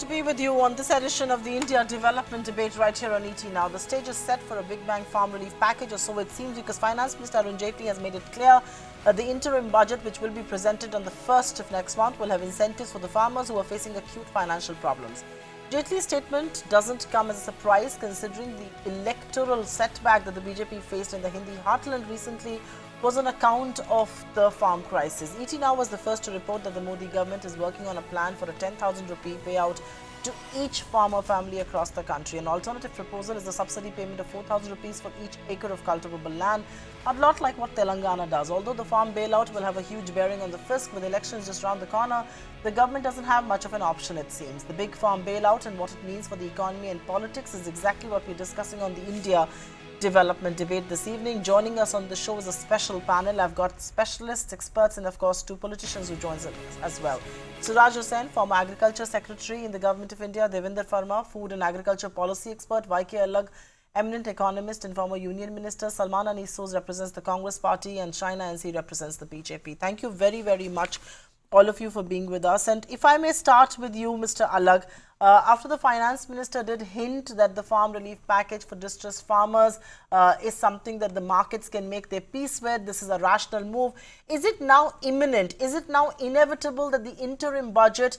to be with you on this edition of the India Development Debate right here on ET Now. The stage is set for a big bang farm relief package, or so it seems, because Finance Minister Arun Jaitley has made it clear that the interim budget, which will be presented on the 1st of next month, will have incentives for the farmers who are facing acute financial problems. Jaitley's statement doesn't come as a surprise, considering the electoral setback that the BJP faced in the Hindi heartland recently was on account of the farm crisis. ET Now was the first to report that the Modi government is working on a plan for a 10,000 rupee payout to each farmer family across the country. An alternative proposal is the subsidy payment of 4,000 rupees for each acre of cultivable land, a lot like what Telangana does. Although the farm bailout will have a huge bearing on the fisc, with elections just around the corner, the government doesn't have much of an option, it seems. The big farm bailout and what it means for the economy and politics is exactly what we're discussing on the India Development Debate this evening. Joining us on the show is a special panel. I've got specialists, experts, and of course two politicians who join us as well. Suraj Hussain, former Agriculture Secretary in the Government of India; Devinder Verma, Food and Agriculture Policy Expert; YK Alag, eminent economist and former Union Minister; Salman Anisos represents the Congress Party; and Shaina NC represents the BJP. Thank you very, very much, all of you, for being with us. And if I may start with you, Mr. Alag, after the Finance Minister did hint that the farm relief package for distressed farmers is something that the markets can make their peace with, this is a rational move. Is it now imminent? Is it now inevitable that the interim budget,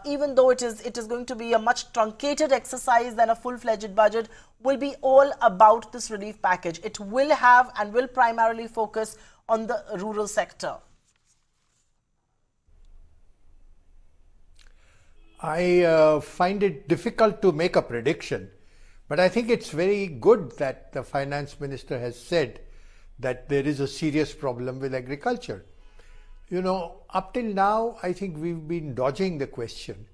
even though it is going to be a much truncated exercise than a full-fledged budget, will be all about this relief package? It will have and will primarily focus on the rural sector. I find it difficult to make a prediction, but I think it's very good that the Finance Minister has said that there is a serious problem with agriculture. You know, up till now, I think we've been dodging the question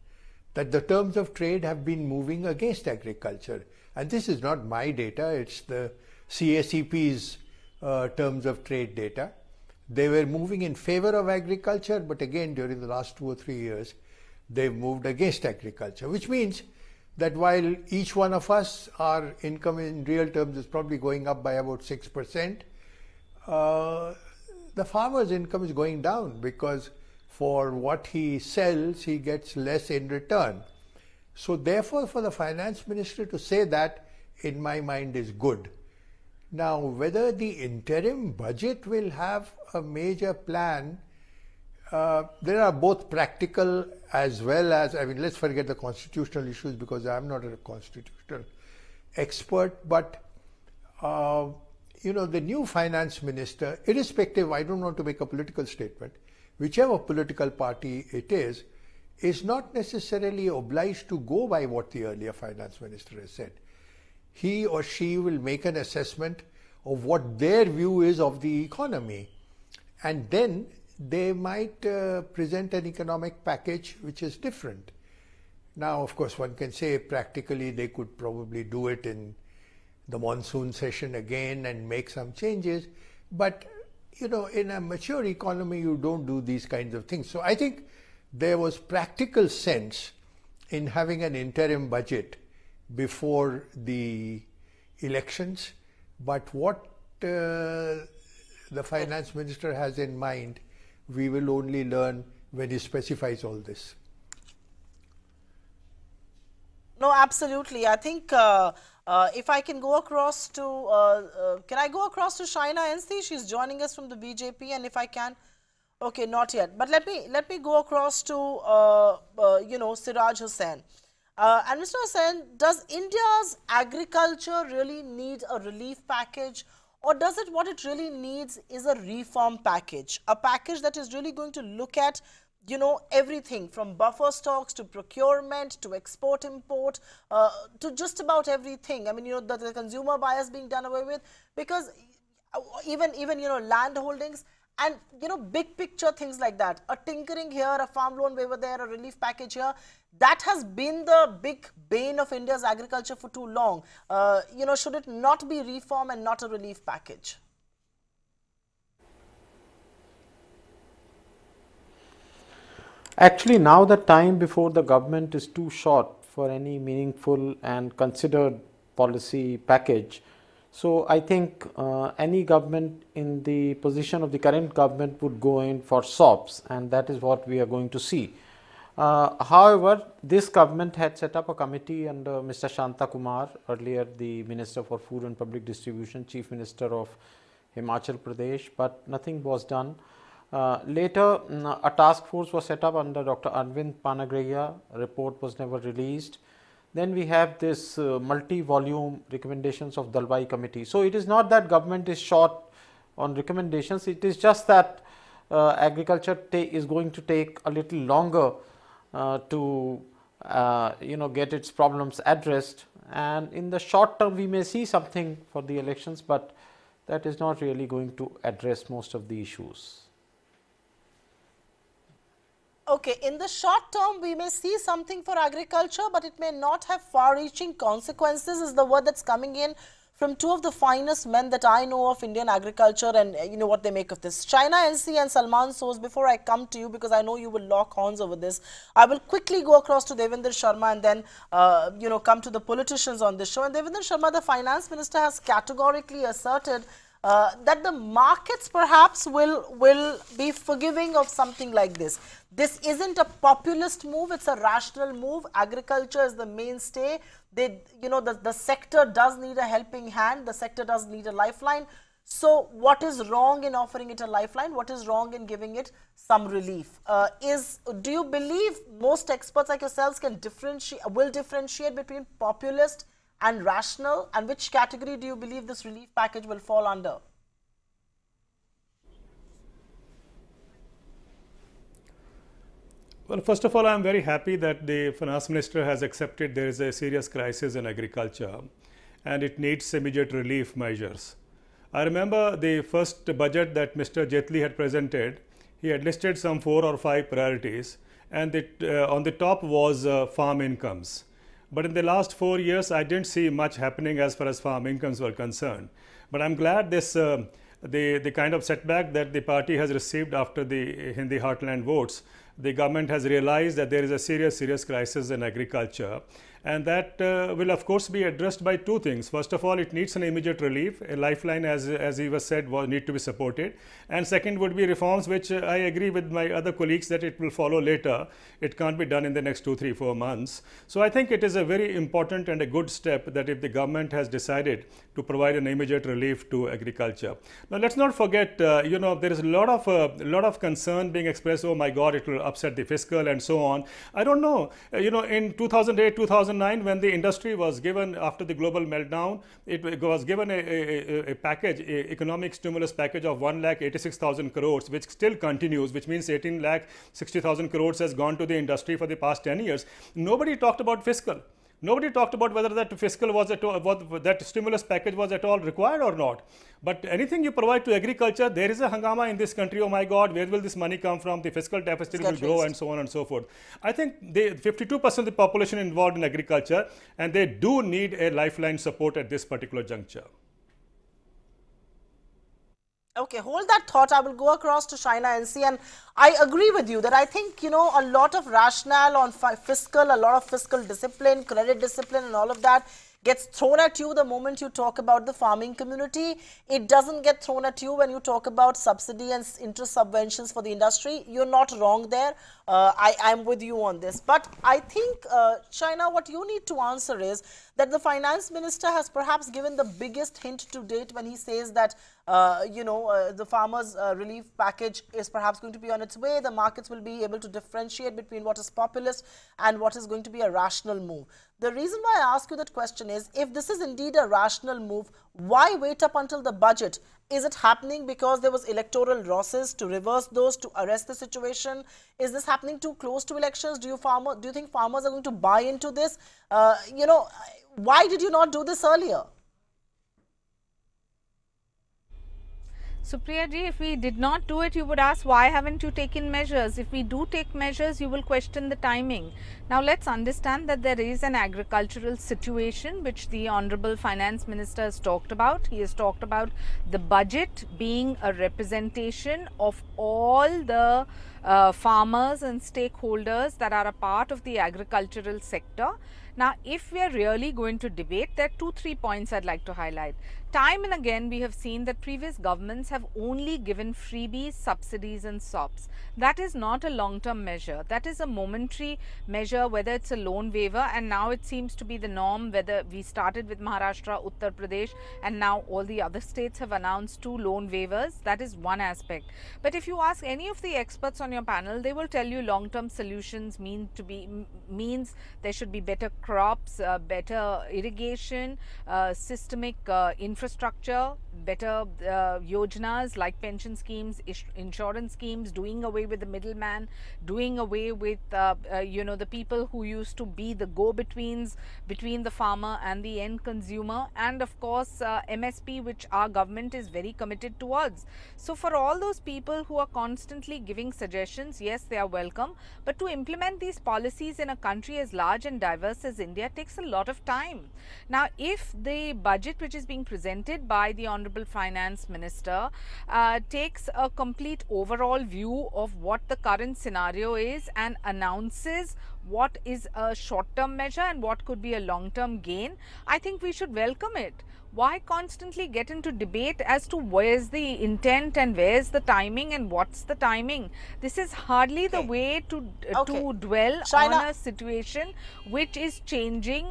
that the terms of trade have been moving against agriculture. And this is not my data, it's the CACP's terms of trade data. They were moving in favor of agriculture, but again, during the last 2 or 3 years, they've moved against agriculture, which means that while each one of us, our income in real terms is probably going up by about 6%, the farmer's income is going down because for what he sells, he gets less in return. So therefore, for the Finance Minister to say that, in my mind, is good. Now, whether the interim budget will have a major plan, there are both practical as well as, I mean, let's forget the constitutional issues because I'm not a constitutional expert, but, you know, the new Finance Minister, irrespective, I don't want to make a political statement, whichever political party it is not necessarily obliged to go by what the earlier Finance Minister has said. He or she will make an assessment of what their view is of the economy, and then they might present an economic package which is different. Now, of course, one can say practically they could probably do it in the monsoon session again and make some changes, but you know, in a mature economy, you don't do these kinds of things. So I think there was practical sense in having an interim budget before the elections, but what the Finance Minister has in mind, we will only learn when he specifies all this. No, absolutely. I think if I can go across to, can I go across to Shaina NC? She's joining us from the BJP, and if I can, okay, not yet. But let me go across to, you know, Siraj Hussain. And Mr. Hussain, does India's agriculture really need a relief package? Or does it, what it really needs is a reform package, a package that is really going to look at, you know, everything from buffer stocks to procurement to export import to just about everything. I mean, you know, the consumer bias being done away with, because even you know, land holdings and, you know, big picture things like that, a tinkering here, a farm loan waiver there, a relief package here, that has been the big bane of India's agriculture for too long. You know, should it not be reform and not a relief package? Actually, now the time before the government is too short for any meaningful and considered policy package. So I think any government in the position of the current government would go in for SOPs, and that is what we are going to see. However, this government had set up a committee under Mr. Shanta Kumar, earlier the Minister for Food and Public Distribution, Chief Minister of Himachal Pradesh, but nothing was done. Later, a task force was set up under Dr. Arvind Panagriya. A report was never released. Then we have this multi-volume recommendations of Dalwai committee. So it is not that government is short on recommendations. It is just that agriculture is going to take a little longer to get its problems addressed. And in the short term, we may see something for the elections, but that is not really going to address most of the issues. Okay, in the short term, we may see something for agriculture, but it may not have far-reaching consequences, is the word that's coming in from two of the finest men that I know of Indian agriculture, and you know what they make of this. China NC and Salman Soos, before I come to you, because I know you will lock horns over this, I will quickly go across to Devendra Sharma and then, come to the politicians on this show. And Devendra Sharma, the finance minister, has categorically asserted that the markets perhaps will be forgiving of something like this. This isn't a populist move, it's a rational move. Agriculture is the mainstay. The sector does need a helping hand, the sector does need a lifeline. So what is wrong in offering it a lifeline? What is wrong in giving it some relief? Do you believe most experts like yourselves will differentiate between populist and rational, and which category do you believe this relief package will fall under? Well, first of all, I am very happy that the finance minister has accepted there is a serious crisis in agriculture and it needs immediate relief measures. I remember the first budget that Mr. Jaitley had presented. He had listed some 4 or 5 priorities, and on the top was farm incomes. But in the last 4 years, I didn't see much happening as far as farm incomes were concerned. But I'm glad this the kind of setback that the party has received after the Hindi heartland votes, the government has realized that there is a serious crisis in agriculture, and that will of course be addressed by 2 things. First of all, it needs an immediate relief. A lifeline, as he was said, need to be supported, and second would be reforms, which I agree with my other colleagues that it will follow later. It can't be done in the next 2, 3, 4 months. So I think it is a very important and a good step that if the government has decided to provide an immediate relief to agriculture. Now let's not forget, there is a lot of concern being expressed. Oh my God, it will upset the fiscal and so on. I don't know. In 2008, 2009, when the industry was given after the global meltdown, it was given a package, economic stimulus package of 1,86,000 crores, which still continues, which means 18,60,000 crores has gone to the industry for the past 10 years. Nobody talked about fiscal. Nobody talked about whether that fiscal was that stimulus package was at all required or not. But anything you provide to agriculture, there is a hangama in this country. Oh my God, where will this money come from? The fiscal deficit will grow and so on and so forth. I think 52% of the population involved in agriculture, and they do need a lifeline support at this particular juncture. Okay, hold that thought. I will go across to China NC, and I agree with you that I think, a lot of rationale on fiscal, a lot of fiscal discipline, credit discipline and all of that gets thrown at you the moment you talk about the farming community. It doesn't get thrown at you when you talk about subsidy and interest subventions for the industry. You're not wrong there. I'm with you on this. But I think, China, what you need to answer is that the finance minister has perhaps given the biggest hint to date when he says that, the farmers' relief package is perhaps going to be on its way. The markets will be able to differentiate between what is populist and what is going to be a rational move. The reason why I ask you that question is, if this is indeed a rational move, why wait up until the budget? Is it happening because there was electoral losses to reverse those, to arrest the situation? Is this happening too close to elections? Do you think farmers are going to buy into this? Why did you not do this earlier? Supriya ji, if we did not do it, you would ask, why haven't you taken measures? If we do take measures, you will question the timing. Now, let's understand that there is an agricultural situation which the Honorable Finance Minister has talked about. He has talked about the budget being a representation of all the farmers and stakeholders that are a part of the agricultural sector. Now, if we are really going to debate, there are 2-3 points I'd like to highlight. Time and again, we have seen that previous governments have only given freebies, subsidies and SOPs. That is not a long-term measure. That is a momentary measure, whether it's a loan waiver, and now it seems to be the norm, whether we started with Maharashtra, Uttar Pradesh, and now all the other states have announced 2 loan waivers. That is one aspect. But if you ask any of the experts on your panel, they will tell you long-term solutions means there should be better crops, better irrigation, systemic infrastructure, better yojanas like pension schemes, insurance schemes, doing away with the middleman, doing away with the people who used to be the go-betweens between the farmer and the end consumer, and of course MSP, which our government is very committed towards. So for all those people who are constantly giving suggestions, yes, they are welcome, but to implement these policies in a country as large and diverse as India takes a lot of time. Now, if the budget which is being presented by the Honorable Finance Minister takes a complete overall view of what the current scenario is and announces what is a short-term measure and what could be a long-term gain, I think we should welcome it. Why constantly get into debate as to where's the intent and where's the timing and what's the timing? This is hardly the way to dwell on a situation which is changing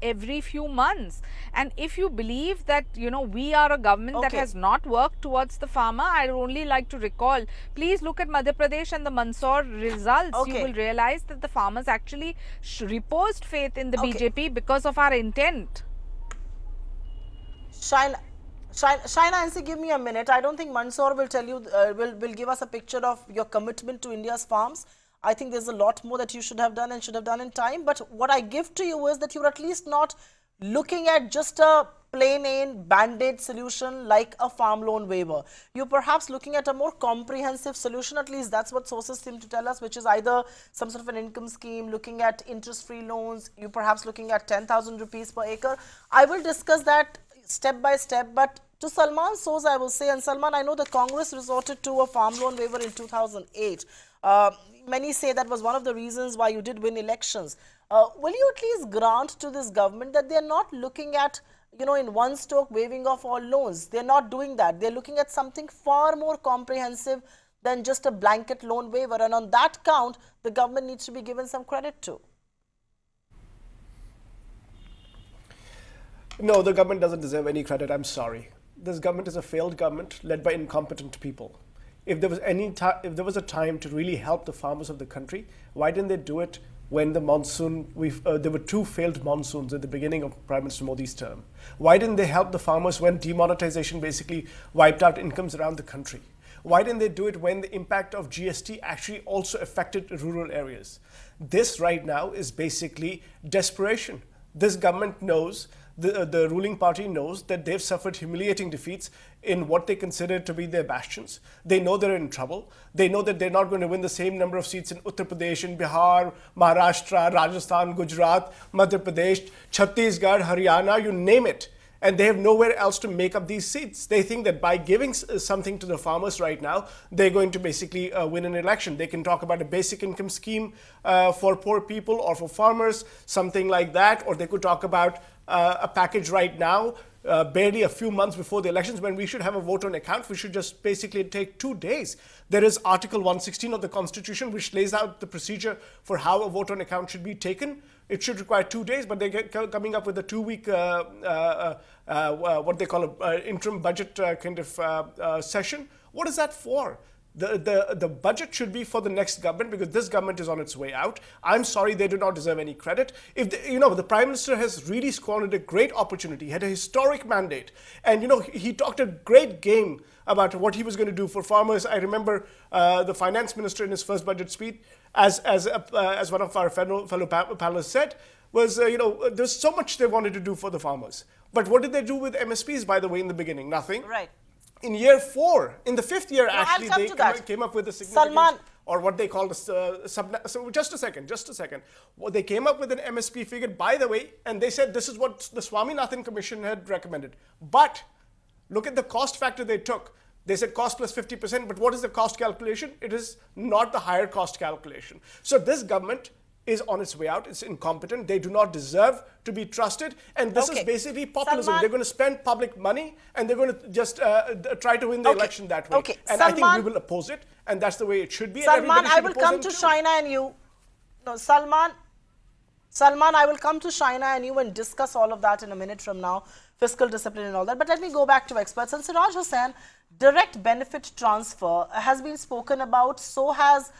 every few months. And if you believe that, we are a government that has not worked towards the farmer, I would only like to recall, please look at Madhya Pradesh and the Mandsaur results. You will realize that the farmers actually reposed faith in the BJP because of our intent. Shaina, Ansi, give me a minute. I don't think Mandsaur will tell you, will give us a picture of your commitment to India's farms. I think there's a lot more that you should have done and should have done in time. But what I give to you is that you're at least not looking at just a plain band-aid solution like a farm loan waiver. You're perhaps looking at a more comprehensive solution, at least that's what sources seem to tell us, which is either some sort of an income scheme, looking at interest-free loans, you're perhaps looking at 10,000 rupees per acre. I will discuss that step by step, but to Salman Soz, I will say, and Salman, I know the Congress resorted to a farm loan waiver in 2008. Many say that was one of the reasons why you did win elections. Will you at least grant to this government that they're not looking at, in one stroke waiving off all loans? They're not doing that. They're looking at something far more comprehensive than just a blanket loan waiver. And on that count, the government needs to be given some credit too. No, the government doesn't deserve any credit. I'm sorry. This government is a failed government led by incompetent people. If there was a time to really help the farmers of the country, why didn't they do it when the monsoon? There were 2 failed monsoons at the beginning of Prime Minister Modi's term. Why didn't they help the farmers when demonetization basically wiped out incomes around the country? Why didn't they do it when the impact of GST actually also affected rural areas? This right now is basically desperation. This government knows, the ruling party knows that they've suffered humiliating defeats in what they consider to be their bastions. They know they're in trouble. They know that they're not going to win the same number of seats in Uttar Pradesh, in Bihar, Maharashtra, Rajasthan, Gujarat, Madhya Pradesh, Chhattisgarh, Haryana, you name it. And they have nowhere else to make up these seats. They think that by giving something to the farmers right now, they're going to basically win an election. They can talk about a basic income scheme for poor people or for farmers, something like that. Or they could talk about a package right now, barely a few months before the elections, when we should have a vote on account. We should just basically take 2 days. There is Article 116 of the Constitution, which lays out the procedure for how a vote on account should be taken. It should require 2 days, but they're coming up with a 2-week, what they call an interim budget kind of session. What is that for? The budget should be for the next government, because this government is on its way out. I'm sorry, they do not deserve any credit. If the Prime Minister has really squandered a great opportunity, he had a historic mandate, and he talked a great game about what he was going to do for farmers. I remember the Finance Minister in his first budget speech, as one of our fellow panelists said, was there's so much they wanted to do for the farmers. But what did they do with MSPs, by the way, in the beginning? Nothing. Right. In year 4, in the 5th year, actually, they came up with a significant, Salman, or what they call so just a second. Well, they came up with an MSP figure, by the way, and they said this is what the Swaminathan Commission had recommended. But look at the cost factor they took. They said cost plus 50%, but what is the cost calculation? It is not the higher cost calculation. So this government is on its way out. It's incompetent. They do not deserve to be trusted. And this is basically populism. Salman, they're going to spend public money and they're going to just try to win the election that way. And Salman, I think we will oppose it. And that's the way it should be. Salman, I will come to China and you. No, Salman, I will come to China and you and discuss all of that in a minute from now, fiscal discipline and all that. But let me go back to experts. And Siraj Hussain, direct benefit transfer has been spoken about, so has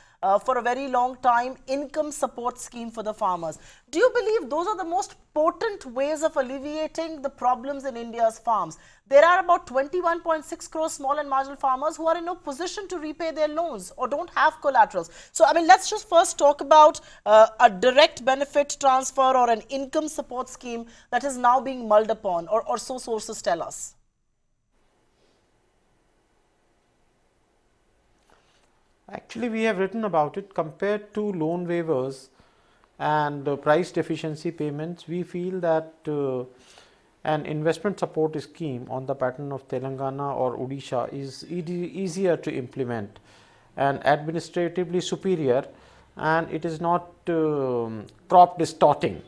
for a very long time income support scheme for the farmers. Do you believe those are the most potent ways of alleviating the problems in India's farms? There are about 21.6 crore small and marginal farmers who are in no position to repay their loans or don't have collaterals. So, I mean, let's just first talk about a direct benefit transfer or an income support scheme that is now being mulled upon, or so sources tell us. Actually, we have written about it. Compared to loan waivers and price deficiency payments, we feel that an investment support scheme on the pattern of Telangana or Odisha is easier to implement and administratively superior, and it is not crop distorting.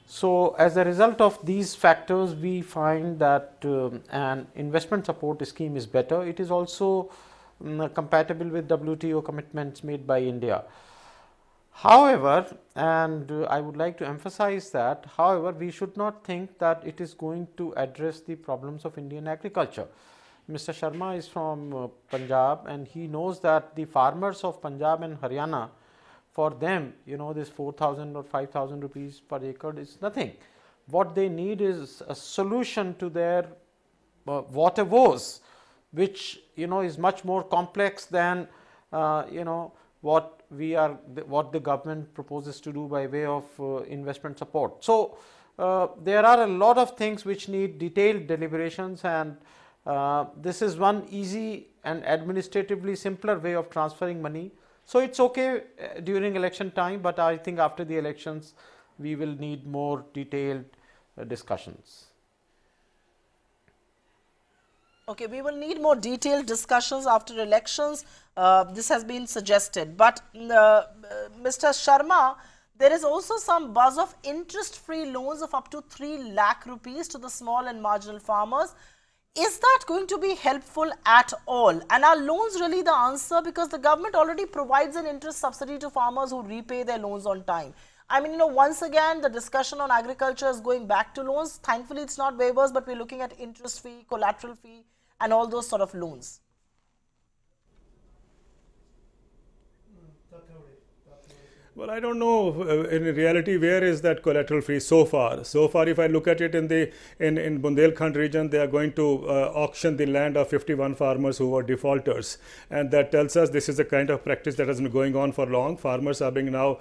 So, as a result of these factors, we find that an investment support scheme is better. It is also compatible with WTO commitments made by India. However, and I would like to emphasize that, however, we should not think that it is going to address the problems of Indian agriculture. Mr. Sharma is from Punjab, and he knows that the farmers of Punjab and Haryana, for them, you know, this 4,000 or 5,000 rupees per acre is nothing. What they need is a solution to their water woes, which, you know, is much more complex than you know, what the government proposes to do by way of investment support. So, there are a lot of things which need detailed deliberations, and this is one easy and administratively simpler way of transferring money. So, it's okay during election time, but I think after the elections we will need more detailed discussions. Okay, we will need more detailed discussions after elections. This has been suggested. But Mr. Sharma, there is also some buzz of interest-free loans of up to 3 lakh rupees to the small and marginal farmers. Is that going to be helpful at all? And are loans really the answer? Because the government already provides an interest subsidy to farmers who repay their loans on time. I mean, you know, once again, the discussion on agriculture is going back to loans. Thankfully, it's not waivers, but we're looking at interest fee, collateral fee, and all those sort of loans. Well, I don't know in reality where is that collateral free so far. So far, if I look at it in Bundelkhand region, they are going to auction the land of 51 farmers who were defaulters, and that tells us this is the kind of practice that has been going on for long. Farmers are being now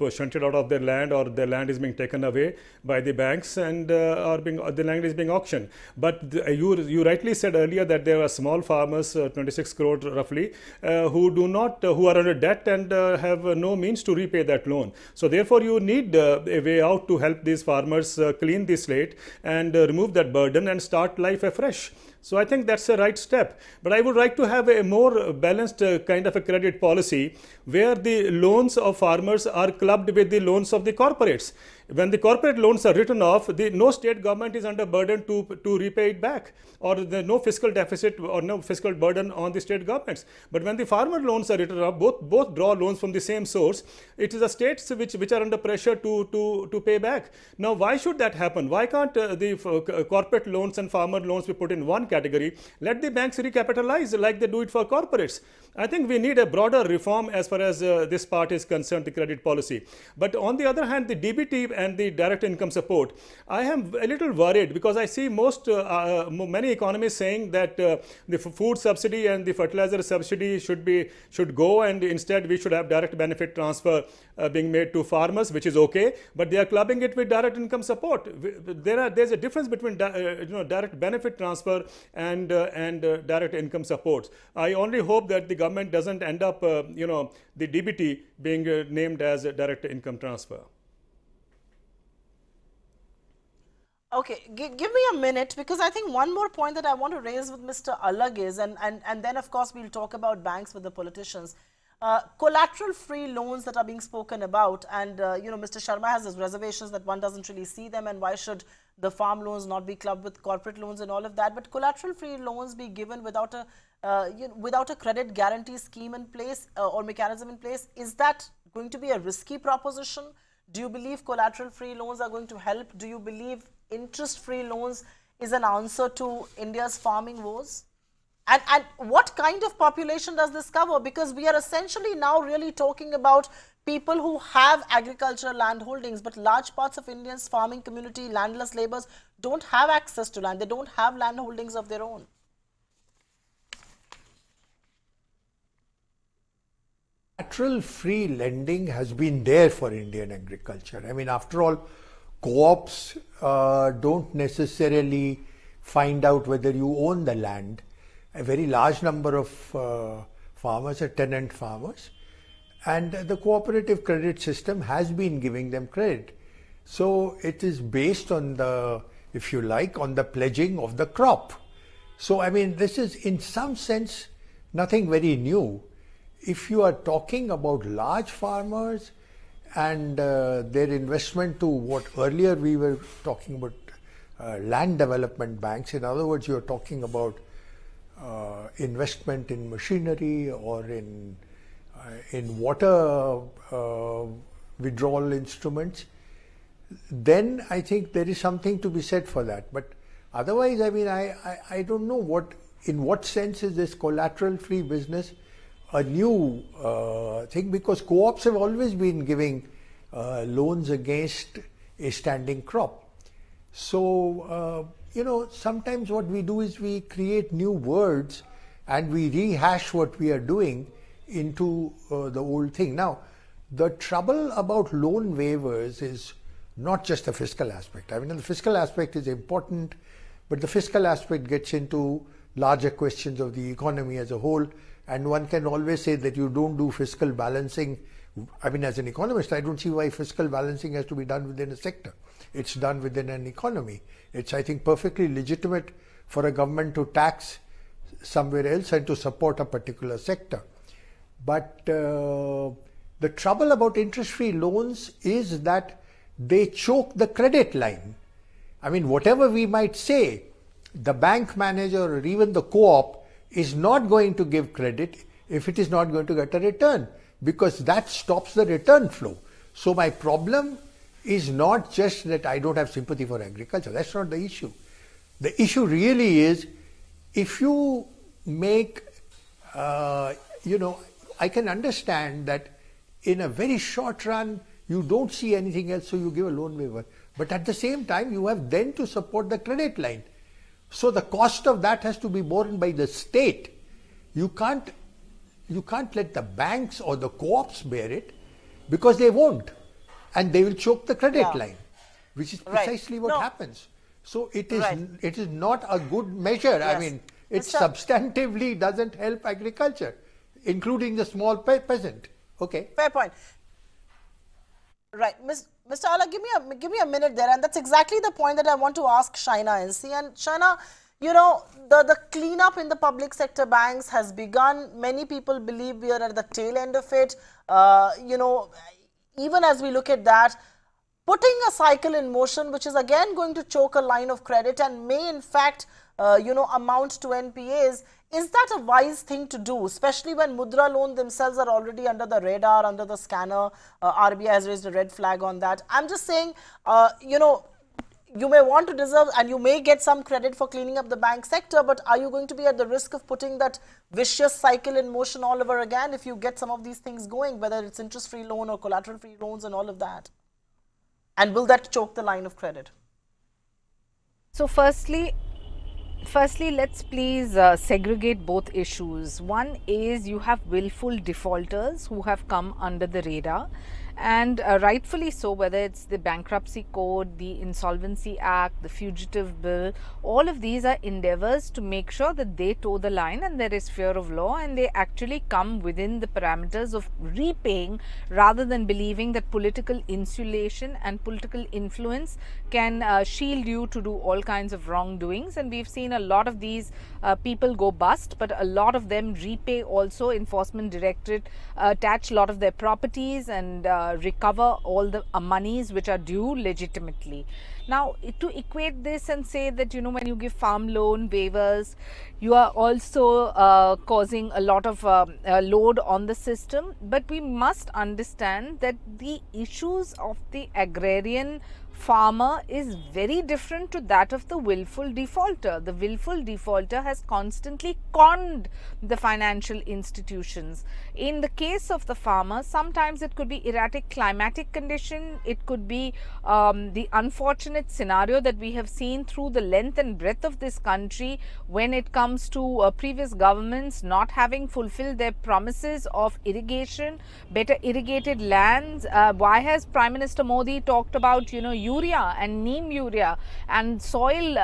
shunted out of their land, or their land is being taken away by the banks, and the land is being auctioned. But you rightly said earlier that there are small farmers, 26 crore roughly, who are under debt and have no means to repay that loan. So therefore, you need a way out to help these farmers clean the slate and remove that burden and start life afresh. So I think that's a right step. But I would like to have a more balanced kind of a credit policy where the loans of farmers are clubbed with the loans of the corporates. When the corporate loans are written off, no state government is under burden to repay it back, or no fiscal deficit or no fiscal burden on the state governments. But when the farmer loans are written off, both draw loans from the same source. It is the states which are under pressure to pay back. Now, why should that happen? Why can't the corporate loans and farmer loans be put in one category? Let the banks recapitalize like they do it for corporates. I think we need a broader reform as far as this part is concerned, the credit policy. But on the other hand, the DBT and the direct income support, I am a little worried because I see many economists saying that the food subsidy and the fertilizer subsidy should go, and instead we should have direct benefit transfer being made to farmers, which is okay, but they are clubbing it with direct income support. There's a difference between direct benefit transfer and direct income support. I only hope that the government doesn't end up the DBT being named as a direct income transfer. Okay, give me a minute, because I think one more point that I want to raise with Mr. Alag is, and then of course we'll talk about banks with the politicians. Collateral-free loans that are being spoken about, and Mr. Sharma has his reservations that one doesn't really see them, and why should the farm loans not be clubbed with corporate loans and all of that. But collateral-free loans be given without a credit guarantee scheme in place or mechanism in place. Is that going to be a risky proposition? Do you believe collateral-free loans are going to help? Do you believe interest-free loans is an answer to India's farming woes? And what kind of population does this cover? Because we are essentially now really talking about people who have agricultural land holdings, but large parts of India's farming community, landless laborers, don't have access to land. They don't have land holdings of their own. Collateral-free lending has been there for Indian agriculture. I mean, after all, co-ops don't necessarily find out whether you own the land. A very large number of farmers are tenant farmers, and the cooperative credit system has been giving them credit. So it is based on the, if you like, on the pledging of the crop. So I mean, this is in some sense nothing very new. If you are talking about large farmers and their investment to what earlier we were talking about land development banks, in other words, you are talking about investment in machinery or in water withdrawal instruments, then I think there is something to be said for that. But otherwise, I mean, I don't know in what sense is this collateral-free business a new thing, because co-ops have always been giving loans against a standing crop. So, sometimes what we do is we create new words and we rehash what we are doing into the old thing. Now, the trouble about loan waivers is not just the fiscal aspect. I mean, the fiscal aspect is important, but the fiscal aspect gets into larger questions of the economy as a whole, and one can always say that you don't do fiscal balancing. I mean, as an economist, I don't see why fiscal balancing has to be done within a sector. It's done within an economy. It's, I think, perfectly legitimate for a government to tax somewhere else and to support a particular sector. But the trouble about interest-free loans is that they choke the credit line. I mean, whatever we might say, the bank manager or even the co-op is not going to give credit if it is not going to get a return, because that stops the return flow. So my problem is not just that I don't have sympathy for agriculture. That's not the issue. The issue really is, if you make, I can understand that in a very short run, you don't see anything else, so you give a loan waiver. But at the same time, you have then to support the credit line. So the cost of that has to be borne by the state. You can't let the banks or the co-ops bear it, because they won't. And they will choke the credit line, which is precisely what happens. So it is not a good measure. Yes. I mean, it substantively doesn't help agriculture, including the small peasant. Okay. Fair point. Right. Mr. Allah, give me a minute there, and that's exactly the point that I want to ask Shaina NC. And Shaina, the cleanup in the public sector banks has begun. Many people believe we are at the tail end of it. Even as we look at that, putting a cycle in motion, which is again going to choke a line of credit and may in fact, amount to NPAs, is that a wise thing to do, especially when Mudra loan themselves are already under the radar, under the scanner? RBI has raised a red flag on that. I'm just saying, you may want to deserve and you may get some credit for cleaning up the bank sector, but are you going to be at the risk of putting that vicious cycle in motion all over again if you get some of these things going, whether it's interest-free loan or collateral-free loans and all of that? And will that choke the line of credit? So firstly, let's please segregate both issues. One is you have willful defaulters who have come under the radar, and rightfully so, whether it's the Bankruptcy Code, the Insolvency Act, the Fugitive Bill, all of these are endeavors to make sure that they toe the line and there is fear of law and they actually come within the parameters of repaying, rather than believing that political insulation and political influence can shield you to do all kinds of wrongdoings. And we've seen a lot of these people go bust, but a lot of them repay also. Enforcement Directorate attach a lot of their properties and recover all the monies which are due legitimately. Now, to equate this and say that, you know, when you give farm loan waivers, you are also causing a lot of load on the system. But we must understand that the issues of the agrarian farmer is very different to that of the willful defaulter. The willful defaulter has constantly conned the financial institutions. In the case of the farmer, sometimes it could be erratic climatic condition, it could be the unfortunate scenario that we have seen through the length and breadth of this country when it comes to previous governments not having fulfilled their promises of irrigation, better irrigated lands. Why has Prime Minister Modi talked about, you know, urea and neem urea and soil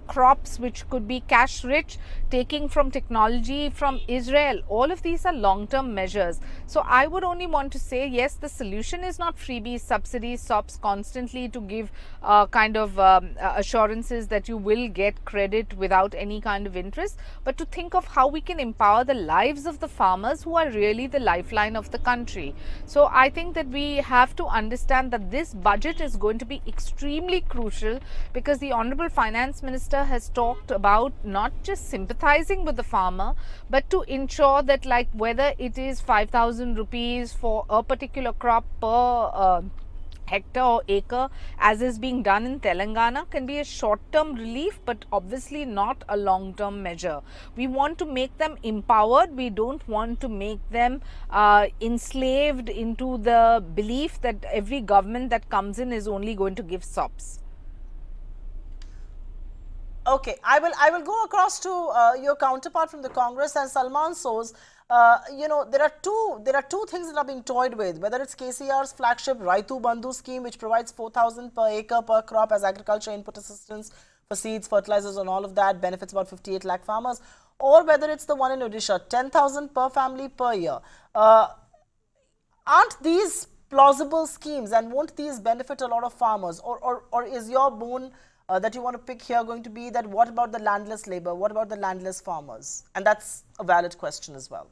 crops which could be cash rich, taking from technology from Israel? All of these are long-term measures. So I would only want to say, yes, the solution is not freebies, subsidies, SOPs constantly to give kind of assurances that you will get credit without any kind of interest, but to think of how we can empower the lives of the farmers who are really the lifeline of the country. So I think that we have to understand that this budget is going to be extremely crucial, because the Honorable Finance Minister has talked about not just sympathizing with the farmer, but to ensure that, like, whether it is 5,000 rupees for a particular crop per hectare or acre, as is being done in Telangana, can be a short-term relief, but obviously not a long-term measure. We want to make them empowered. We don't want to make them enslaved into the belief that every government that comes in is only going to give SOPs. Okay, I will go across to your counterpart from the Congress, and Salman Soz. You know, there are two things that are being toyed with, whether it's KCR's flagship Raitu Bandhu scheme, which provides 4,000 per acre per crop as agriculture input assistance for seeds, fertilizers and all of that, benefits about 58 lakh farmers, or whether it's the one in Odisha, 10,000 per family per year. Aren't these plausible schemes, and won't these benefit a lot of farmers? Or is your boon that you want to pick here going to be that what about the landless labor, what about the landless farmers? And that's a valid question as well.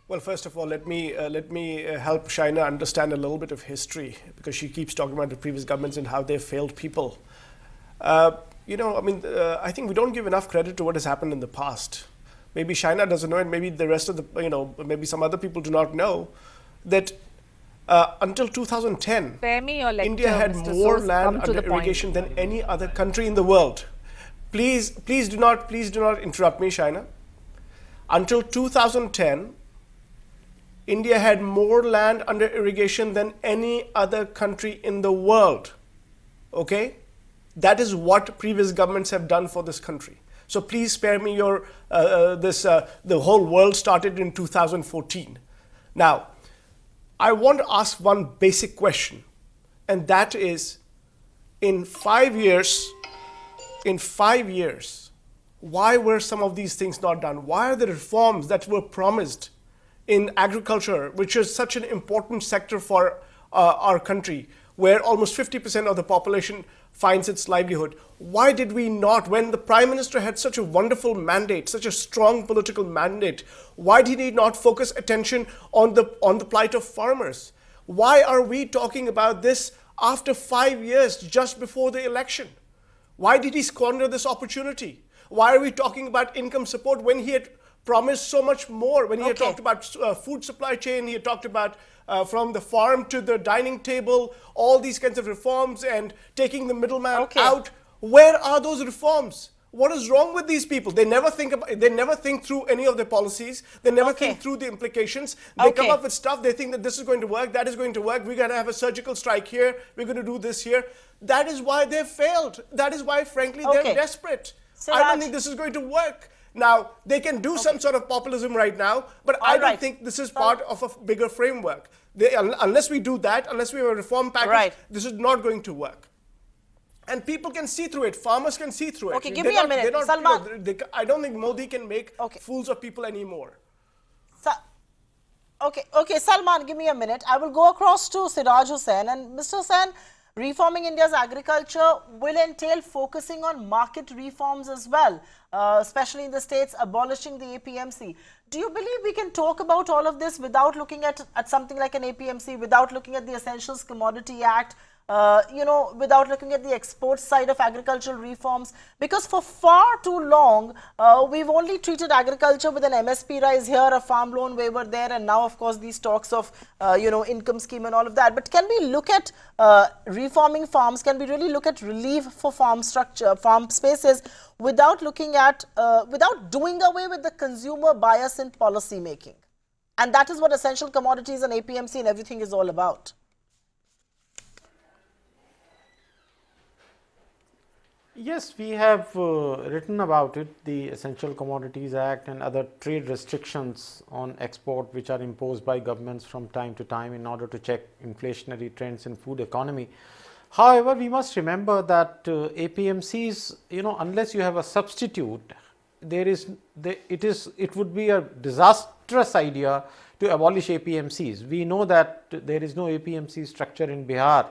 Well, first of all, let me help Shaina understand a little bit of history, because she keeps talking about the previous governments and how they failed people. You know, I mean, I think we don't give enough credit to what has happened in the past. Maybe Shaina doesn't know, and maybe the rest of the, you know, maybe some other people do not know that until 2010, India had more land under irrigation than any other country in the world. Please do not interrupt me, Shaina. Until 2010, India had more land under irrigation than any other country in the world. Okay? That is what previous governments have done for this country. So please spare me your, the whole world started in 2014. Now, I want to ask one basic question, and that is, in 5 years, why were some of these things not done? Why are the reforms that were promised in agriculture, which is such an important sector for our country, where almost 50% of the population finds its livelihood? Why did we not, when the Prime Minister had such a wonderful mandate, such a strong political mandate, why did he not focus attention on the plight of farmers? Why are we talking about this after 5 years, just before the election? Why did he squander this opportunity? Why are we talking about income support when he had promised so much more, when he had talked about food supply chain, he had talked about from the farm to the dining table, all these kinds of reforms and taking the middleman out. Where are those reforms? What is wrong with these people? They never think through any of their policies. They never think through the implications. They come up with stuff. They think that this is going to work, that is going to work. We're going to have a surgical strike here. We're going to do this here. That is why they failed. That is why, frankly, they're desperate. I don't think this is going to work. Now, they can do some sort of populism right now, but I don't think this is part of a bigger framework. Unless we do that, unless we have a reform package, this is not going to work. And people can see through it. Farmers can see through it. Okay, give me a minute. Salman. I don't think Modi can make fools of people anymore. Okay, Salman, give me a minute. I will go across to Siraj Hussain. And Mr. Hussain, reforming India's agriculture will entail focusing on market reforms as well, especially in the states abolishing the APMC. Do you believe we can talk about all of this without looking at something like an APMC, without looking at the Essentials Commodity Act, without looking at the export side of agricultural reforms? Because for far too long, we've only treated agriculture with an MSP rise here, a farm loan waiver there, and now, of course, these talks of, income scheme and all of that. But can we look at reforming farms? Can we really look at relief for farm structure, farm spaces, without looking at, without doing away with the consumer bias in policy making? And that is what essential commodities and APMC and everything is all about. Yes, we have written about it, the Essential Commodities Act and other trade restrictions on export which are imposed by governments from time to time in order to check inflationary trends in food economy. However, we must remember that APMCs, unless you have a substitute, it would be a disastrous idea to abolish APMCs. We know that there is no APMC structure in Bihar,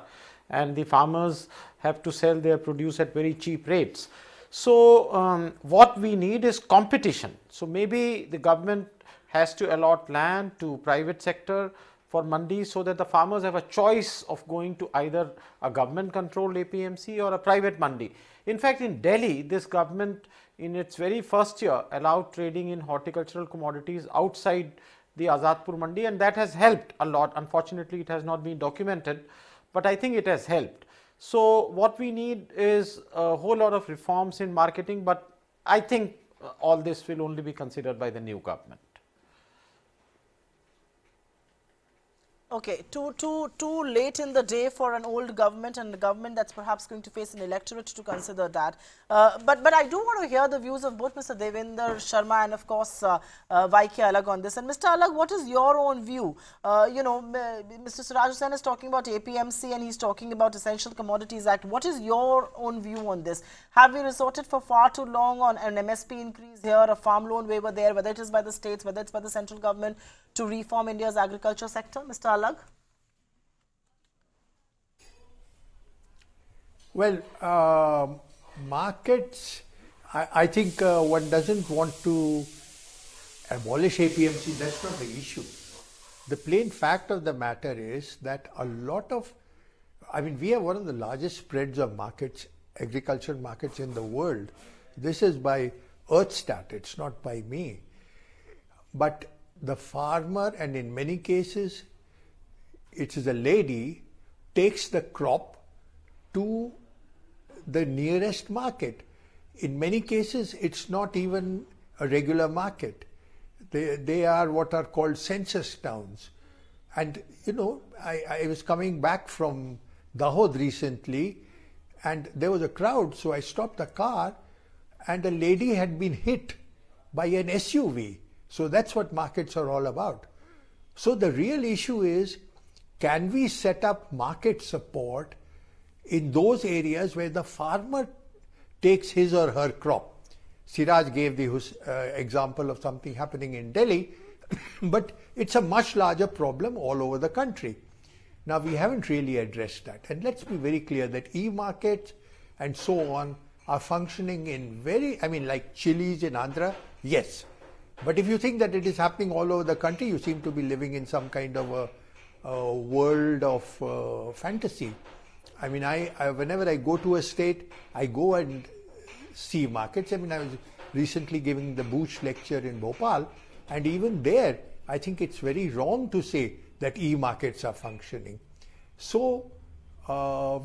and the farmers have to sell their produce at very cheap rates. So, what we need is competition. So, maybe the government has to allot land to private sector for mandi so that the farmers have a choice of going to either a government controlled APMC or a private mandi. In fact, in Delhi, this government in its very first year allowed trading in horticultural commodities outside the Azadpur mandi, and that has helped a lot. Unfortunately, it has not been documented, but I think it has helped. So, what we need is a whole lot of reforms in marketing, but I think all this will only be considered by the new government. Okay, too late in the day for an old government and a government that's perhaps going to face an electorate to consider that. But I do want to hear the views of both Mr. Devinder Sharma and of course YK Alag on this. And Mr. Alag, what is your own view? Mr. Siraj Hussain is talking about APMC and he's talking about Essential Commodities Act. What is your own view on this? Have we resorted for far too long on an MSP increase here, a farm loan waiver there, whether it is by the states, whether it's by the central government, to reform India's agriculture sector? Mr. Alag? Well, markets, I think one doesn't want to abolish APMC, that's not the issue. The plain fact of the matter is that a lot of, we have one of the largest spreads of markets, agricultural markets in the world. This is by Earthstat, it's not by me. But the farmer, and in many cases, it is a lady, takes the crop to the nearest market. In many cases, it's not even a regular market. They are what are called census towns. And, I was coming back from Dahod recently, and there was a crowd, so I stopped the car, and a lady had been hit by an SUV. So that's what markets are all about. So the real issue is, can we set up market support in those areas where the farmer takes his or her crop? Siraj gave the example of something happening in Delhi, but it's a much larger problem all over the country. Now, we haven't really addressed that. And let's be very clear that e-markets and so on are functioning in like chilies in Andhra, yes. But if you think that it is happening all over the country, you seem to be living in some kind of a world of fantasy. Whenever I go to a state, I go and see markets. I was recently giving the Bush lecture in Bhopal, and even there, I think it's very wrong to say that e-markets are functioning. So,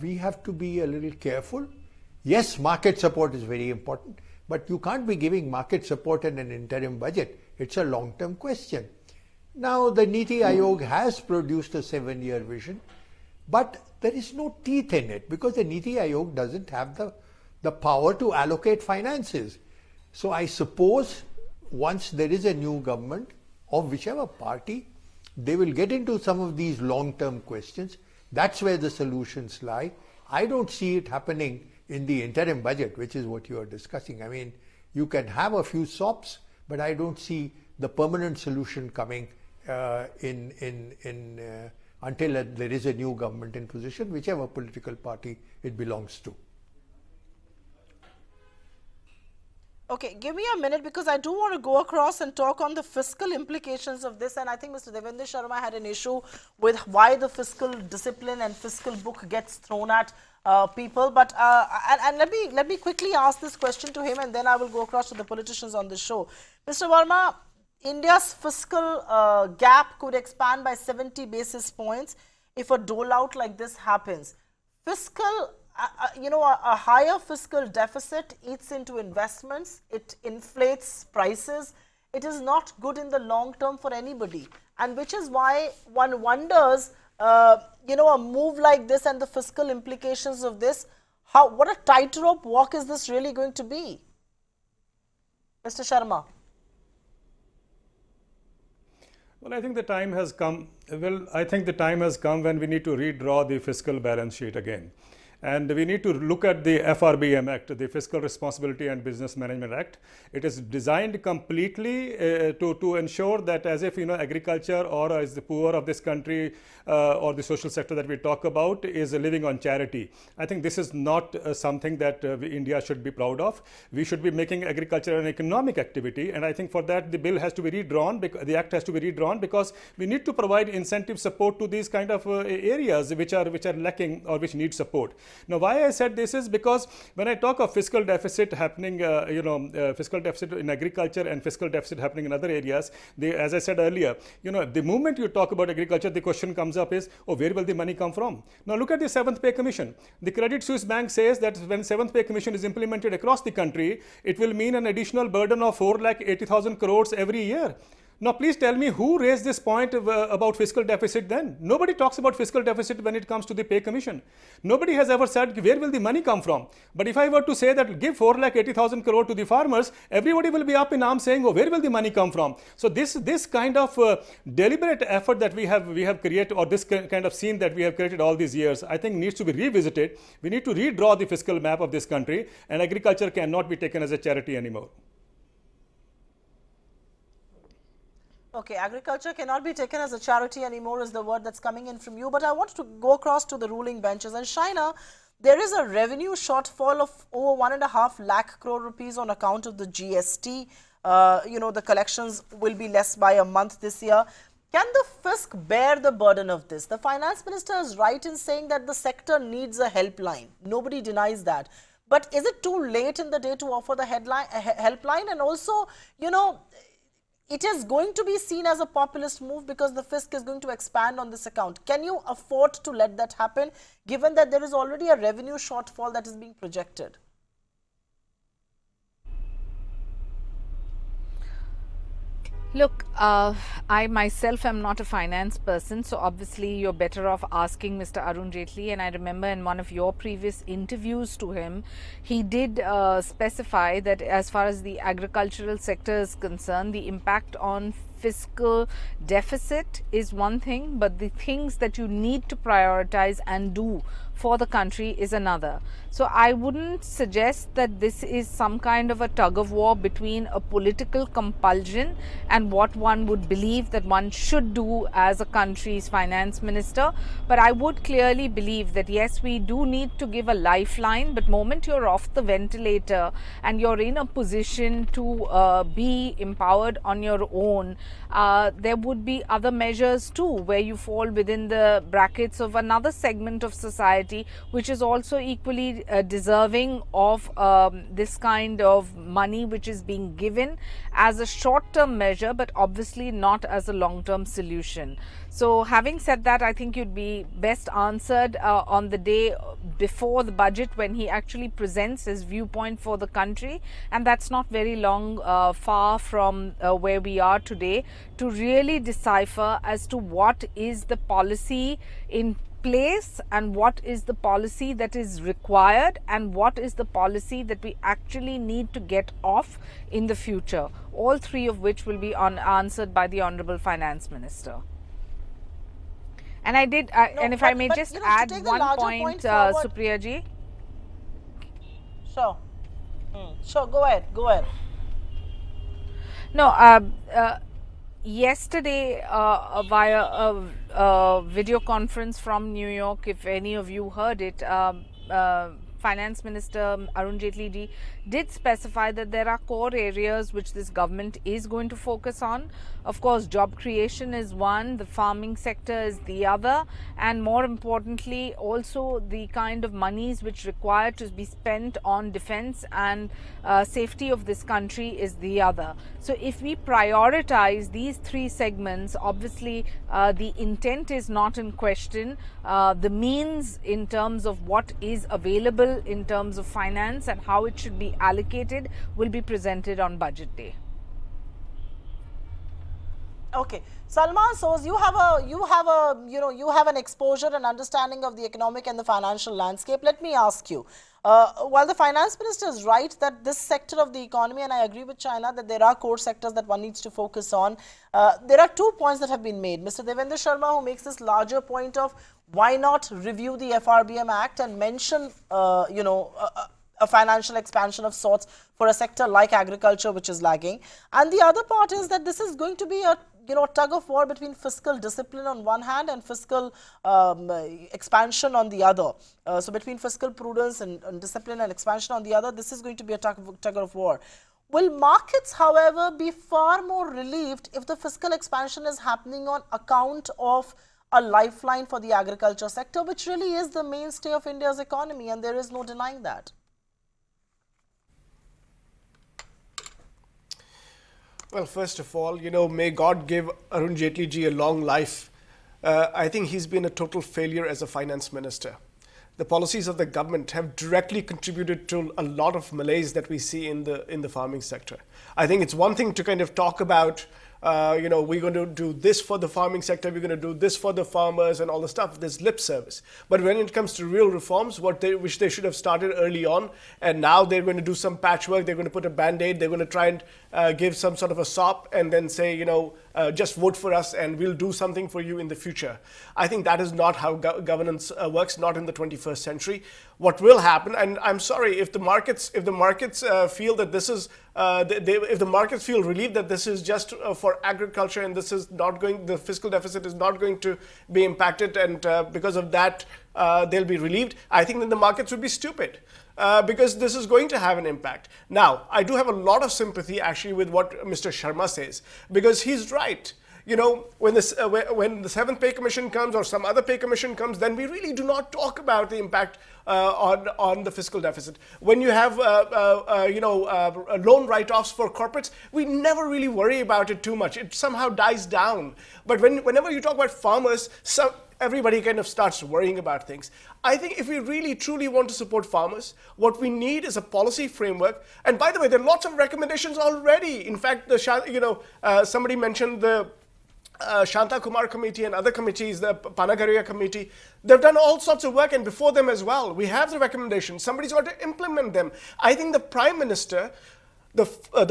we have to be a little careful. Yes, market support is very important, but you can't be giving market support in an interim budget. It's a long-term question. Now, the Niti Aayog has produced a 7-year vision, but there is no teeth in it because the Niti Aayog doesn't have the power to allocate finances. So I suppose once there is a new government of whichever party, they will get into some of these long-term questions. That's where the solutions lie. I don't see it happening in the interim budget, which is what you are discussing. I mean, you can have a few SOPs, but I don't see the permanent solution coming until there is a new government in position, whichever political party it belongs to. Okay, give me a minute because I do want to go across and talk on the fiscal implications of this, and I think Mr. Devendra Sharma had an issue with why the fiscal discipline and fiscal book gets thrown at people. But and let me quickly ask this question to him, and then I will go across to the politicians on the show. Mr. Verma, India's fiscal gap could expand by 70 basis points if a dole out like this happens. Fiscal a higher fiscal deficit eats into investments, it inflates prices. It is not good in the long term for anybody, and which is why one wonders, a move like this and the fiscal implications of this, what a tightrope walk is this really going to be? Mr. Sharma. Well, I think the time has come. Well, I think the time has come when we need to redraw the fiscal balance sheet again. And we need to look at the FRBM Act, the Fiscal Responsibility and Business Management Act. It is designed completely to ensure that as if, agriculture or as the poor of this country or the social sector that we talk about is living on charity. I think this is not something that India should be proud of. We should be making agriculture an economic activity. And I think for that, the bill has to be redrawn, the act has to be redrawn, because we need to provide incentive support to these kind of areas which are lacking or which need support. Now, why I said this is because when I talk of fiscal deficit happening, fiscal deficit in agriculture and fiscal deficit happening in other areas, as I said earlier, the moment you talk about agriculture, the question comes up is, where will the money come from? Now, look at the 7th Pay Commission. The Credit Suisse Bank says that when 7th Pay Commission is implemented across the country, it will mean an additional burden of 4,80,000 crores every year. Now, please tell me who raised this point about fiscal deficit then? Nobody talks about fiscal deficit when it comes to the Pay Commission. Nobody has ever said where will the money come from. But if I were to say that give 4,80,000 crore to the farmers, everybody will be up in arms saying, where will the money come from? So this kind of deliberate effort that we have created, or this kind of scene that we have created all these years, I think needs to be revisited. We need to redraw the fiscal map of this country, and agriculture cannot be taken as a charity anymore. Okay, agriculture cannot be taken as a charity anymore is the word that's coming in from you. But I want to go across to the ruling benches. And Shaina, there is a revenue shortfall of over 1.5 lakh crore rupees on account of the GST. The collections will be less by a month this year. Can the fisc bear the burden of this? The finance minister is right in saying that the sector needs a helpline. Nobody denies that. But is it too late in the day to offer the helpline? And also, it is going to be seen as a populist move because the fisc is going to expand on this account. Can you afford to let that happen, given that there is already a revenue shortfall that is being projected? Look, I myself am not a finance person, so obviously you're better off asking Mr. Arun Jaitley. And I remember in one of your previous interviews to him, he did specify that as far as the agricultural sector is concerned, the impact on fiscal deficit is one thing, but the things that you need to prioritize and do for the country is another. So I wouldn't suggest that this is some kind of a tug of war between a political compulsion and what one would believe that one should do as a country's finance minister. But I would clearly believe that yes, we do need to give a lifeline, but moment you're off the ventilator and you're in a position to be empowered on your own, there would be other measures too where you fall within the brackets of another segment of society which is also equally deserving of this kind of money which is being given as a short-term measure, but obviously not as a long-term solution. So having said that, I think you'd be best answered on the day before the budget when he actually presents his viewpoint for the country, and that's not very long far from where we are today, to really decipher as to what is the policy in place and what is the policy that is required and what is the policy that we actually need to get off in the future, all three of which will be answered by the Honorable Finance Minister. And and if I may just add one point, Supriya ji. Sure. Sure, go ahead. No, yesterday via a video conference from New York, if any of you heard it, Finance Minister Arun Jaitley ji did specify that there are core areas which this government is going to focus on. Of course, job creation is one, the farming sector is the other, and more importantly also the kind of monies which require to be spent on defense and safety of this country is the other. So if we prioritize these three segments, obviously the intent is not in question. The means in terms of what is available in terms of finance and how it should be allocated will be presented on budget day. Okay, Salman, so you have an exposure and understanding of the economic and the financial landscape. Let me ask you, while the finance minister is right that this sector of the economy, and I agree with China that there are core sectors that one needs to focus on, there are 2 points that have been made. Mr. Devendra Sharma, who makes this larger point of why not review the FRBM Act and mention, a financial expansion of sorts for a sector like agriculture, which is lagging. And the other part is that this is going to be a tug of war between fiscal discipline on one hand and fiscal expansion on the other. So between fiscal prudence and discipline and expansion on the other, this is going to be a tug of war. Will markets, however, be far more relieved if the fiscal expansion is happening on account of a lifeline for the agriculture sector, which really is the mainstay of India's economy, and there is no denying that? Well, first of all, may God give Arun Jaitley ji a long life. I think he's been a total failure as a finance minister. The policies of the government have directly contributed to a lot of malaise that we see in the farming sector. I think it's one thing to kind of talk about, we're going to do this for the farming sector, we're going to do this for the farmers and all the stuff. There's lip service. But when it comes to real reforms, which they should have started early on, and now they're going to do some patchwork, they're going to put a band-aid, they're going to try and give some sort of a sop and then say, just vote for us and we'll do something for you in the future. I think that is not how governance works, not in the 21st century. What will happen, and I'm sorry, if the markets feel that this is, if the markets feel relieved that this is just for agriculture and this is not going, the fiscal deficit is not going to be impacted, and because of that they'll be relieved, I think that the markets would be stupid. Because this is going to have an impact. Now, I do have a lot of sympathy actually with what Mr. Sharma says, because he's right. When the 7th Pay Commission comes or some other pay commission comes, then we really do not talk about the impact on the fiscal deficit. When you have loan write-offs for corporates, we never really worry about it too much. It somehow dies down. But whenever you talk about farmers, everybody kind of starts worrying about things. I think if we really truly want to support farmers, what we need is a policy framework. And by the way, there are lots of recommendations already. In fact, somebody mentioned the Shanta Kumar committee and other committees, the Panagaria committee. They've done all sorts of work, and before them as well. We have the recommendations. Somebody's got to implement them. I think the Prime Minister, the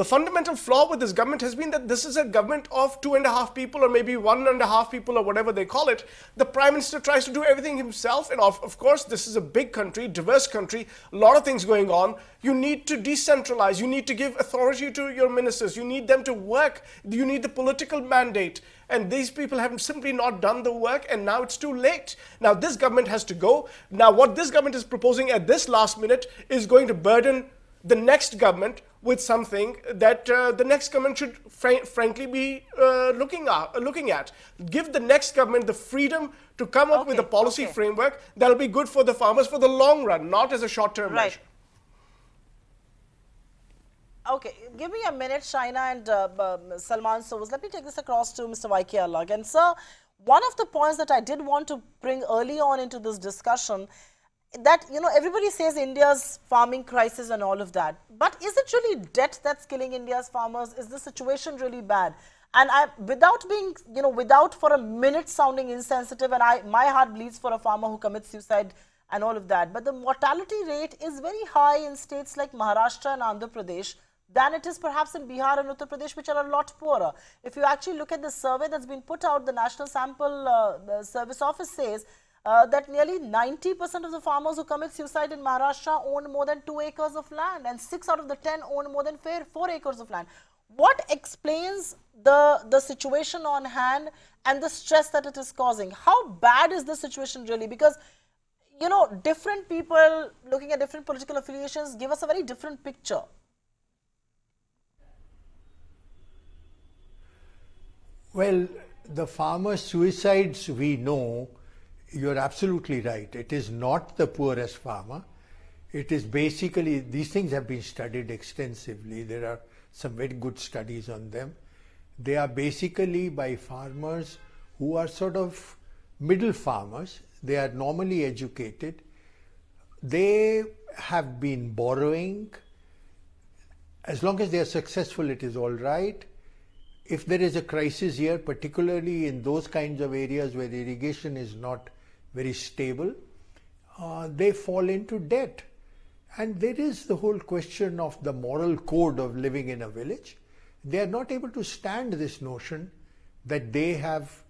fundamental flaw with this government has been that this is a government of 2.5 people or maybe 1.5 people or whatever they call it. The Prime Minister tries to do everything himself, and of course this is a big country, diverse country, a lot of things going on. You need to decentralize, you need to give authority to your ministers, you need them to work, you need the political mandate. And these people have simply not done the work, and now it's too late. Now this government has to go. Now what this government is proposing at this last minute is going to burden the next government with something that the next government should frankly be looking at. Give the next government the freedom to come up with a policy framework that will be good for the farmers for the long run, not as a short-term measure. Okay, give me a minute, Shaina and Salman Soos. Let me take this across to Mr. YK Alag. And sir, one of the points that I did want to bring early on into this discussion, that, everybody says India's farming crisis and all of that. But is it really debt that's killing India's farmers? Is the situation really bad? And without being, without for a minute sounding insensitive, and my heart bleeds for a farmer who commits suicide and all of that. But the mortality rate is very high in states like Maharashtra and Andhra Pradesh than it is perhaps in Bihar and Uttar Pradesh, which are a lot poorer. If you actually look at the survey that's been put out, the National Sample Service Office says that nearly 90% of the farmers who commit suicide in Maharashtra own more than 2 acres of land, and 6 out of the 10 own more than 4 acres of land. What explains the situation on hand and the stress that it is causing? How bad is the situation really? Because, different people looking at different political affiliations give us a very different picture. Well, the farmer suicides, we know, you're absolutely right. It is not the poorest farmer. It is basically, these things have been studied extensively. There are some very good studies on them. They are basically by farmers who are sort of middle farmers. They are normally educated. They have been borrowing. As long as they are successful, it is all right. If there is a crisis here, particularly in those kinds of areas where irrigation is not very stable, they fall into debt. And there is the whole question of the moral code of living in a village. They are not able to stand this notion that they have,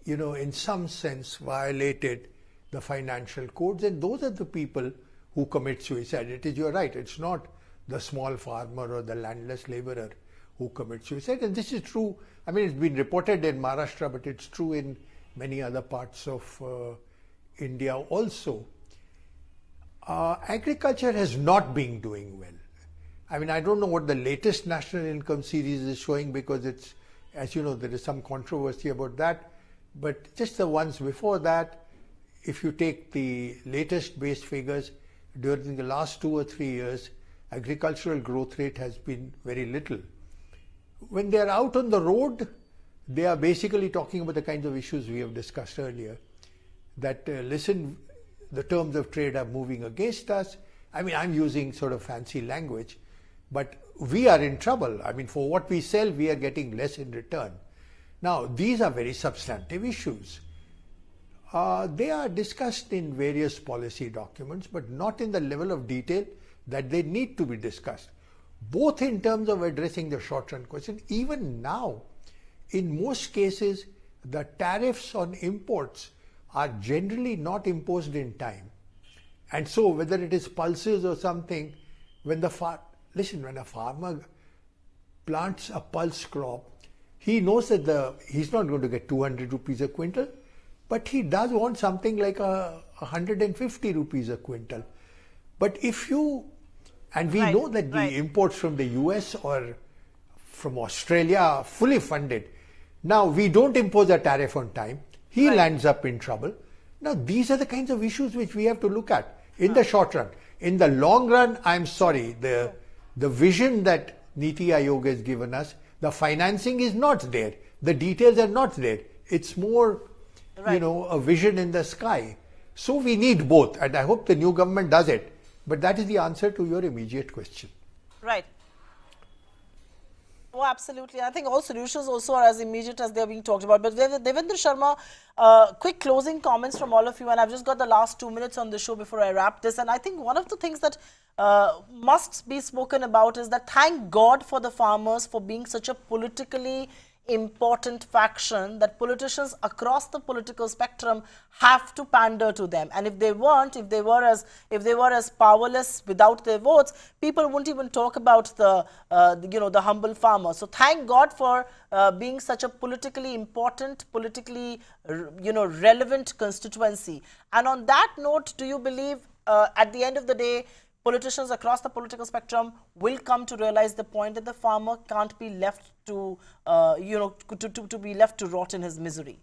in some sense violated the financial codes, and those are the people who commit suicide. You're right, it's not the small farmer or the landless laborer who commit suicide, and this is true. I mean, it's been reported in Maharashtra, but it's true in many other parts of India also. Agriculture has not been doing well. I mean, I don't know what the latest national income series is showing, because it's, as you know, there is some controversy about that. But just the ones before that, if you take the latest base figures, during the last 2 or 3 years, agricultural growth rate has been very little. When they are out on the road, they are basically talking about the kinds of issues we have discussed earlier. That, listen, the terms of trade are moving against us. I mean, I'm using sort of fancy language, but we are in trouble. I mean, for what we sell, we are getting less in return. Now, these are very substantive issues. They are discussed in various policy documents, but not in the level of detail that they need to be discussed, both in terms of addressing the short-run question. Even now, in most cases, the tariffs on imports are generally not imposed in time. And so, whether it is pulses or something, when a farmer plants a pulse crop, he knows that he's not going to get 200 rupees a quintal, but he does want something like 150 rupees a quintal. But if you, and we know that the imports from the US or from Australia are fully funded. Now, we don't impose a tariff on time. He lands up in trouble. Now, these are the kinds of issues which we have to look at in the short run. In the long run, I'm sorry, the vision that Niti Aayog has given us, the financing is not there. The details are not there. It's more, a vision in the sky. So we need both, and I hope the new government does it. But that is the answer to your immediate question. Right. Oh, absolutely. I think all solutions also are as immediate as they are being talked about. But Devendra Sharma, quick closing comments from all of you. And I've just got the last 2 minutes on the show before I wrap this. And I think one of the things that must be spoken about is that thank God for the farmers for being such a politically important faction that politicians across the political spectrum have to pander to them. And if they weren't, if they were as powerless without their votes, people wouldn't even talk about the humble farmer. So thank God for being such a politically important, politically relevant constituency. And on that note, do you believe at the end of the day, politicians across the political spectrum will come to realize the point that the farmer can't be left to, to be left to rot in his misery?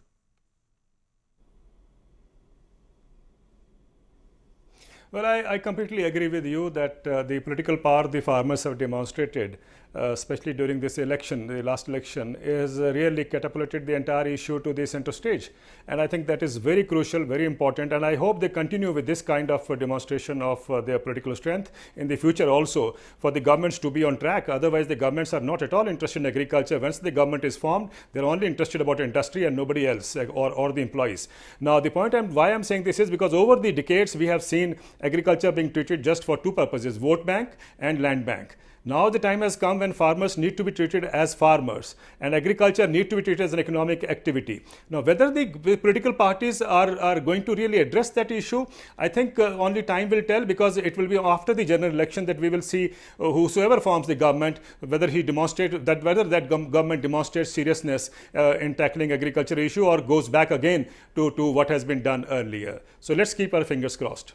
Well, I completely agree with you that the political power the farmers have demonstrated, especially during this election, the last election, is really catapulted the entire issue to the center stage. And I think that is very crucial, very important. And I hope they continue with this kind of demonstration of their political strength in the future also, for the governments to be on track. Otherwise, the governments are not at all interested in agriculture. Once the government is formed, they're only interested about industry and nobody else, or the employees. Now, the point why I'm saying this is because over the decades, we have seen agriculture being treated just for two purposes: vote bank and land bank. Now the time has come when farmers need to be treated as farmers and agriculture need to be treated as an economic activity. Now, whether the political parties are going to really address that issue, I think only time will tell, because it will be after the general election that we will see whosoever forms the government, whether that government demonstrates seriousness in tackling agriculture issue or goes back again to what has been done earlier. So let's keep our fingers crossed.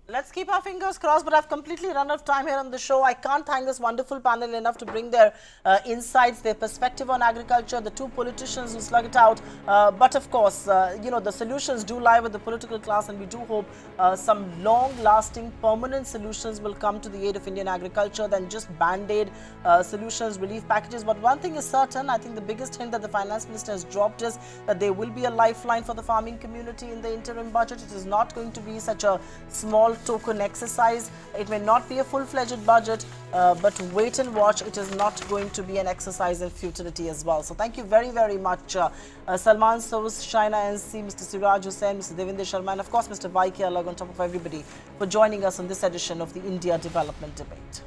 Let's keep our fingers crossed, but I've completely run out of time here on the show. I can't thank this wonderful panel enough to bring their insights, their perspective on agriculture, the two politicians who slug it out. But of course, you know, the solutions do lie with the political class, and we do hope some long-lasting, permanent solutions will come to the aid of Indian agriculture than just band-aid solutions, relief packages. But one thing is certain, I think the biggest hint that the finance minister has dropped is that there will be a lifeline for the farming community in the interim budget. It is not going to be such a small token exercise. It may not be a full-fledged budget, but wait and watch. It is not going to be an exercise in futility as well. So thank you very, very much, Salman Soos, Shaina NC, Mr. Siraj Hussain, Mr. Devinder Sharma, and of course Mr. YK Alag, on top of everybody, for joining us on this edition of the India Development Debate.